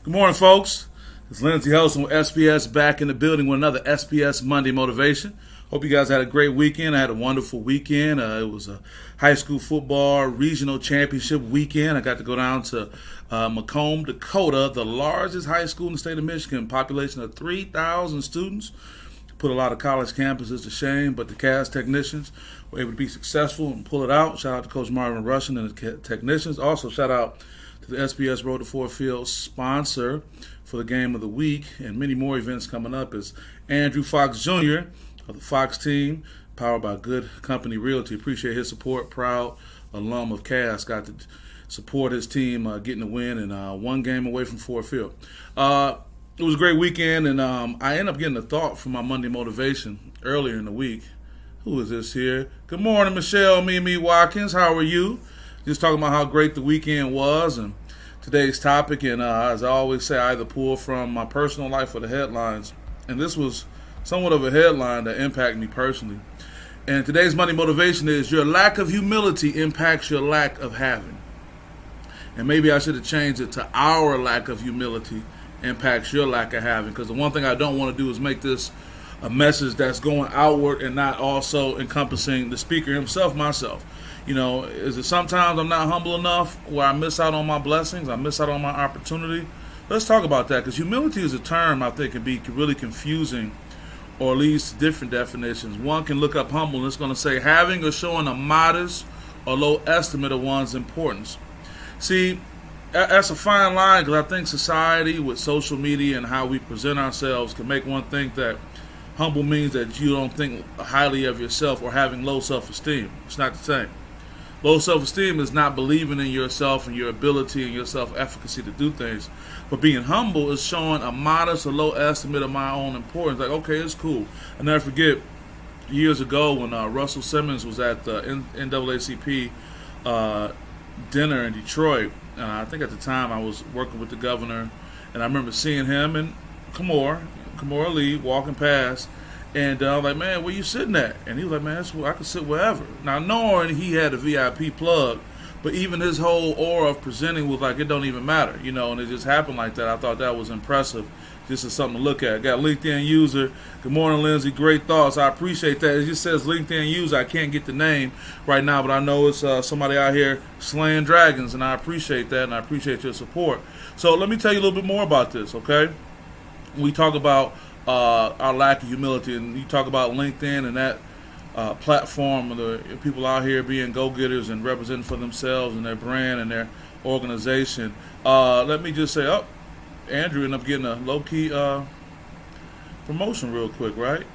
Good morning, folks. It's Lindsey Houston with SPS back in the building with another SPS Monday Motivation. Hope you guys had a great weekend. I had a wonderful weekend. It was a high school football regional championship weekend. I got to go down to Macomb, Dakota, the largest high school in the state of Michigan, population of 3,000 students. Put a lot of college campuses to shame, but the cast technicians were able to be successful and pull it out. Shout out to Coach Marvin Russian and the technicians. Also, shout out to the SPS Road to Ford Field sponsor for the game of the week, and many more events coming up is Andrew Fox Jr. of the Fox team, powered by Good Company Realty. Appreciate his support. Proud alum of Cass. Got to support his team getting the win and one game away from Ford Field. It was a great weekend, and I ended up getting a thought from my Monday Motivation earlier in the week. Who is this here? Good morning, Michelle Mimi Watkins. How are you? Just talking about how great the weekend was and today's topic. And as I always say, I either pull from my personal life or the headlines. And this was somewhat of a headline that impacted me personally. And today's Monday Motivation is your lack of humility impacts your lack of having. And maybe I should have changed it to our lack of humility impacts your lack of having. Because the one thing I don't want to do is make this a message that's going outward and not also encompassing the speaker himself, myself. You know, is it sometimes I'm not humble enough where I miss out on my blessings, I miss out on my opportunity? Let's talk about that, because humility is a term I think can be really confusing, or leads to different definitions. One can look up humble and it's going to say having or showing a modest or low estimate of one's importance. See, that's a fine line, because I think society with social media and how we present ourselves can make one think that humble means that you don't think highly of yourself or having low self-esteem. It's not the same. Low self-esteem is not believing in yourself and your ability and your self-efficacy to do things. But being humble is showing a modest or low estimate of my own importance. Like, okay, it's cool. I never forget years ago when Russell Simmons was at the NAACP dinner in Detroit. I think at the time I was working with the governor, and I remember seeing him and Kamora Lee walking past. And I was like, man, where you sitting at? And he was like, man, I can sit wherever. Now, knowing he had a VIP plug, but even his whole aura of presenting was like, it don't even matter, you know, and it just happened like that. I thought that was impressive, just as something to look at. Got LinkedIn user. Good morning, Lindsey. Great thoughts. I appreciate that. It just says LinkedIn user. I can't get the name right now, but I know it's somebody out here slaying dragons, and I appreciate that, and I appreciate your support. So let me tell you a little bit more about this, okay? We talk about our lack of humility, and you talk about LinkedIn and that platform of the people out here being go-getters and representing for themselves and their brand and their organization. Let me just say, Andrew ended up getting a low-key promotion real quick, right?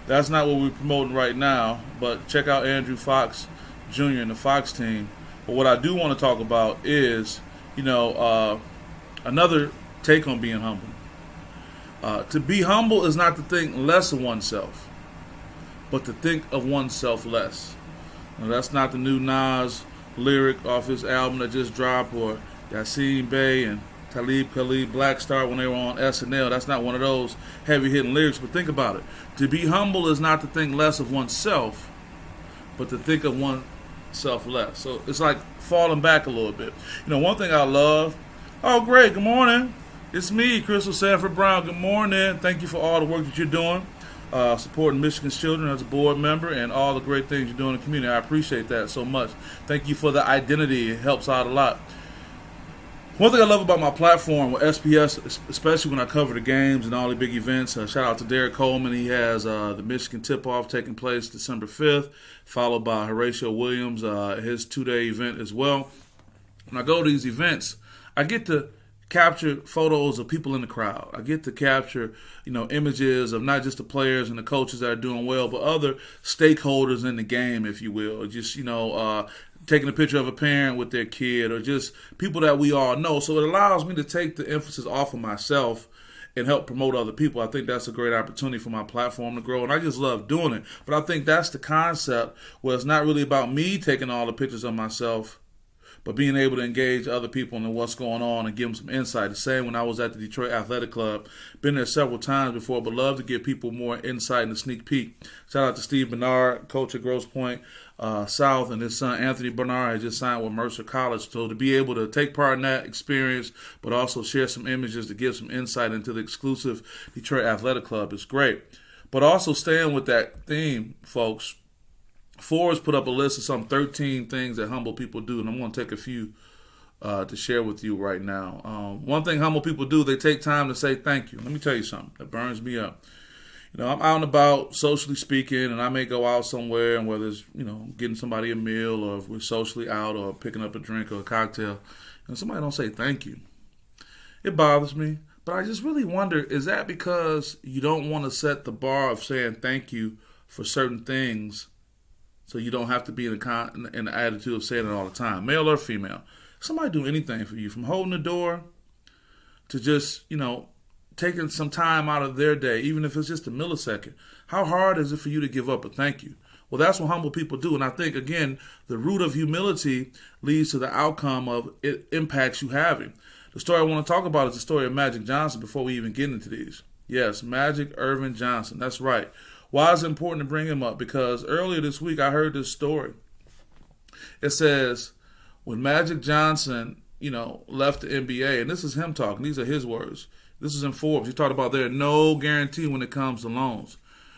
That's not what we're promoting right now, but check out Andrew Fox Jr. and the Fox team. But what I do want to talk about is, another take on being humble. To be humble is not to think less of oneself, but to think of oneself less. Now, that's not the new Nas lyric off his album that just dropped, or Yassine Bey and Talib Khalid Black Star when they were on SNL. That's not one of those heavy-hitting lyrics, but think about it. To be humble is not to think less of oneself, but to think of oneself less. So it's like falling back a little bit. One thing I love, great, good morning. It's me, Crystal Sanford Brown. Good morning. Thank you for all the work that you're doing, supporting Michigan's children as a board member, and all the great things you're doing in the community. I appreciate that so much. Thank you for the identity. It helps out a lot. One thing I love about my platform with SPS, especially when I cover the games and all the big events, shout out to Derek Coleman. He has the Michigan tip-off taking place December 5th, followed by Horatio Williams, his two-day event as well. When I go to these events, I get to capture photos of people in the crowd. I get to capture, images of not just the players and the coaches that are doing well, but other stakeholders in the game, if you will. Just, taking a picture of a parent with their kid, or just people that we all know. So it allows me to take the emphasis off of myself and help promote other people. I think that's a great opportunity for my platform to grow, and I just love doing it. But I think that's the concept, where it's not really about me taking all the pictures of myself, but being able to engage other people in what's going on and give them some insight. The same when I was at the Detroit Athletic Club. Been there several times before, but love to give people more insight and a sneak peek. Shout out to Steve Bernard, coach at Grosse Pointe. South, and his son Anthony Bernard has just signed with Mercer College. So to be able to take part in that experience, but also share some images to give some insight into the exclusive Detroit Athletic Club is great. But also staying with that theme, folks, Forbes put up a list of some 13 things that humble people do, and I'm going to take a few to share with you right now. One thing humble people do, they take time to say thank you. Let me tell you something that burns me up. I'm out and about socially speaking, and I may go out somewhere, and whether it's, getting somebody a meal, or if we're socially out, or picking up a drink or a cocktail, and somebody don't say thank you. It bothers me, but I just really wonder, is that because you don't want to set the bar of saying thank you for certain things, so you don't have to be in the attitude of saying it all the time, male or female? Somebody do anything for you, from holding the door to just, taking some time out of their day, even if it's just a millisecond. How hard is it for you to give up a thank you? Well, that's what humble people do. And I think, again, the root of humility leads to the outcome of it impacts you having. The story I want to talk about is the story of Magic Johnson before we even get into these. Yes, Magic Irvin Johnson. That's right. Why is it important to bring him up? Because earlier this week I heard this story. It says when Magic Johnson, left the NBA, and this is him talking. These are his words. This is in Forbes. He talked about there no guarantee when it comes to loans.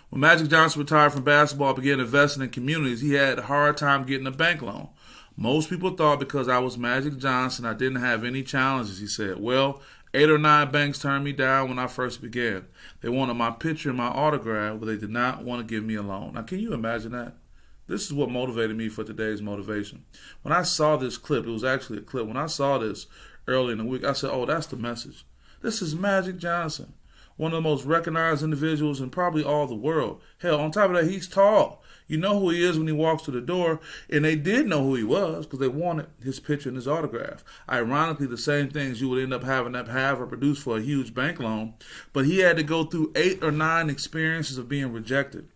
When Magic Johnson retired from basketball, began investing in communities, he had a hard time getting a bank loan. Most people thought because I was Magic Johnson, I didn't have any challenges, he said. Well, 8 or 9 banks turned me down when I first began. They wanted my picture and my autograph, but they did not want to give me a loan. Now, can you imagine that? This is what motivated me for today's motivation. When I saw this clip, it was actually a clip. When I saw this early in the week, I said, oh, that's the message. This is Magic Johnson, one of the most recognized individuals in probably all the world. Hell, on top of that, he's tall. You know who he is when he walks to the door, and they did know who he was because they wanted his picture and his autograph. Ironically, the same things you would end up having to have or produce for a huge bank loan, but he had to go through 8 or 9 experiences of being rejected.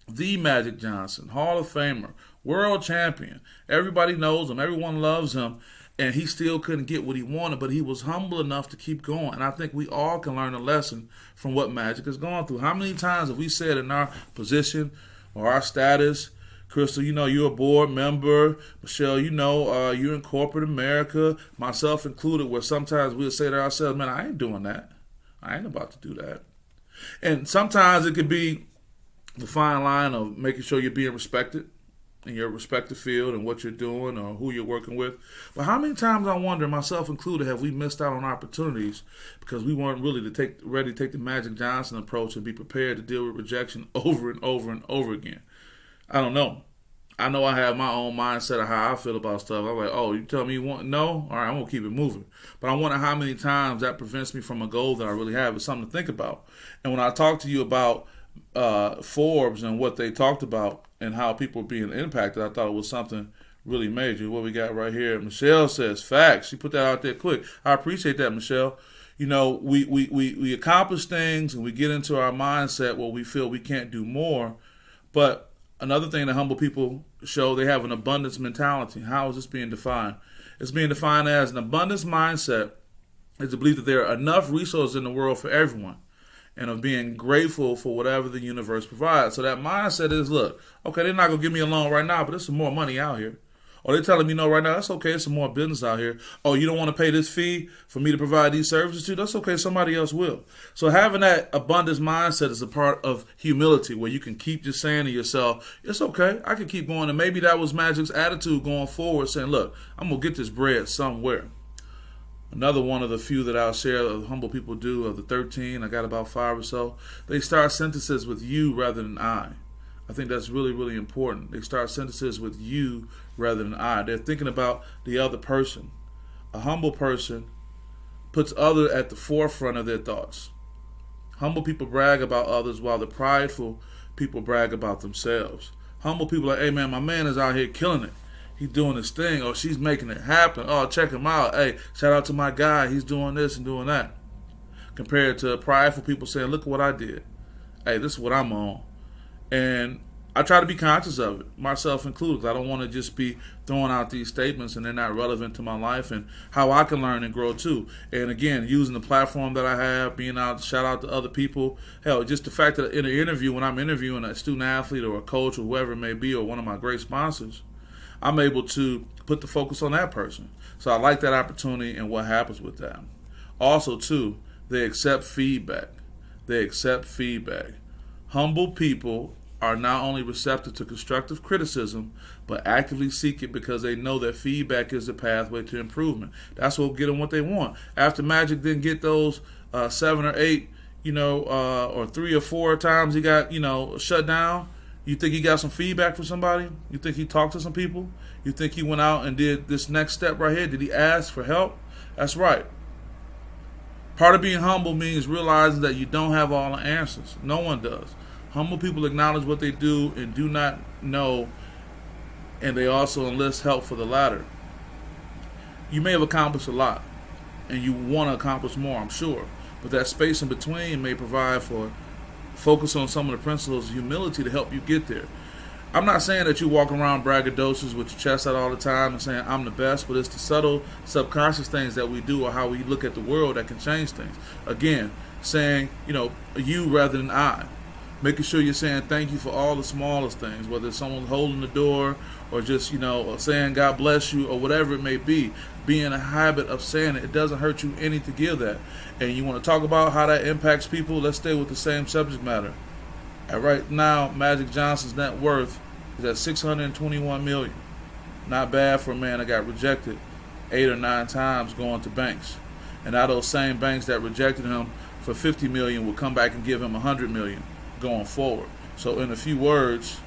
The Magic Johnson, Hall of Famer, world champion. Everybody knows him. Everyone loves him. And he still couldn't get what he wanted, but he was humble enough to keep going. And I think we all can learn a lesson from what Magic has gone through. How many times have we said in our position or our status, Crystal, you're a board member. Michelle, you're in corporate America, myself included, where sometimes we'll say to ourselves, man, I ain't doing that. I ain't about to do that. And sometimes it could be the fine line of making sure you're being respected in your respective field and what you're doing or who you're working with. But how many times, I wonder, myself included, have we missed out on opportunities because we weren't really ready to take the Magic Johnson approach and be prepared to deal with rejection over and over and over again? I don't know. I know I have my own mindset of how I feel about stuff. I'm like, oh, you tell me you want no? All right, I'm going to keep it moving. But I wonder how many times that prevents me from a goal that I really have. It's something to think about. And when I talk to you about Forbes and what they talked about and how people are being impacted, I thought it was something really major. What we got right here, Michelle says, facts. She put that out there quick. I appreciate that, Michelle. We accomplish things and we get into our mindset where we feel we can't do more. But another thing that humble people show, they have an abundance mentality. How is this being defined? It's being defined as an abundance mindset is the belief that there are enough resources in the world for everyone, and of being grateful for whatever the universe provides. So that mindset is, look, okay, they're not going to give me a loan right now, but there's some more money out here. Or they're telling me, no, right now, that's okay, there's some more business out here. Oh, you don't want to pay this fee for me to provide these services to you? That's okay, somebody else will. So having that abundance mindset is a part of humility, where you can keep just saying to yourself, it's okay, I can keep going. And maybe that was Magic's attitude going forward, saying, look, I'm going to get this bread somewhere. Another one of the few that I'll share of humble people do, of the 13, I got about 5 or so, they start sentences with you rather than I. I think that's really, really important. They start sentences with you rather than I. They're thinking about the other person. A humble person puts other at the forefront of their thoughts. Humble people brag about others while the prideful people brag about themselves. Humble people are like, hey man, my man is out here killing it. He's doing his thing, or she's making it happen. Oh, check him out. Hey, shout out to my guy. He's doing this and doing that. Compared to prideful people saying, look at what I did. Hey, this is what I'm on. And I try to be conscious of it, myself included, because I don't want to just be throwing out these statements and they're not relevant to my life and how I can learn and grow too. And again, using the platform that I have, being out, shout out to other people. Hell, just the fact that in an interview, when I'm interviewing a student athlete or a coach or whoever it may be, or one of my great sponsors, I'm able to put the focus on that person. So I like that opportunity and what happens with that. Also, too, they accept feedback. They accept feedback. Humble people are not only receptive to constructive criticism, but actively seek it because they know that feedback is the pathway to improvement. That's what will get them what they want. After Magic didn't get those 7 or 8, or 3 or 4 times he got, shut down, you think he got some feedback from somebody? You think he talked to some people? You think he went out and did this next step right here? Did he ask for help? That's right. Part of being humble means realizing that you don't have all the answers. No one does. Humble people acknowledge what they do and do not know, and they also enlist help for the latter. You may have accomplished a lot, and you want to accomplish more, I'm sure, but that space in between may provide for focus on some of the principles of humility to help you get there. I'm not saying that you walk around braggadocious with your chest out all the time and saying I'm the best, but it's the subtle subconscious things that we do or how we look at the world that can change things. Again, saying, you rather than I. Making sure you're saying thank you for all the smallest things, whether it's someone holding the door or just, saying God bless you or whatever it may be. Be in a habit of saying it. It doesn't hurt you any to give that. And you want to talk about how that impacts people? Let's stay with the same subject matter. And right now, Magic Johnson's net worth is at $621 million. Not bad for a man that got rejected 8 or 9 times going to banks. And now those same banks that rejected him for $50 million will come back and give him $100 million going forward. So in a few words,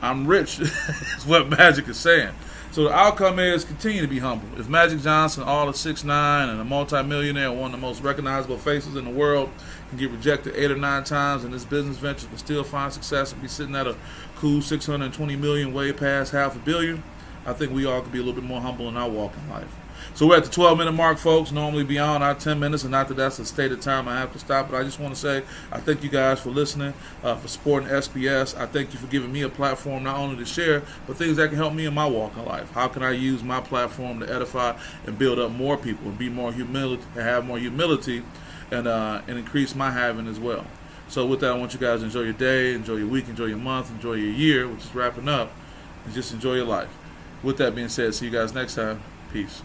I'm rich is what Magic is saying. So the outcome is continue to be humble. If Magic Johnson, all of 6'9" and a multimillionaire, one of the most recognizable faces in the world, can get rejected 8 or 9 times in this business venture but still find success and be sitting at a cool $620 million, way past $500 million, I think we all could be a little bit more humble in our walk in life. So we're at the 12-minute mark, folks. Normally beyond our 10 minutes, and not that that's a stated time I have to stop, but I just want to say I thank you guys for listening, for supporting SPS. I thank you for giving me a platform not only to share, but things that can help me in my walk in life. How can I use my platform to edify and build up more people and be more humility, and have more humility, and increase my having as well. So with that, I want you guys to enjoy your day, enjoy your week, enjoy your month, enjoy your year, which is wrapping up, and just enjoy your life. With that being said, see you guys next time. Peace.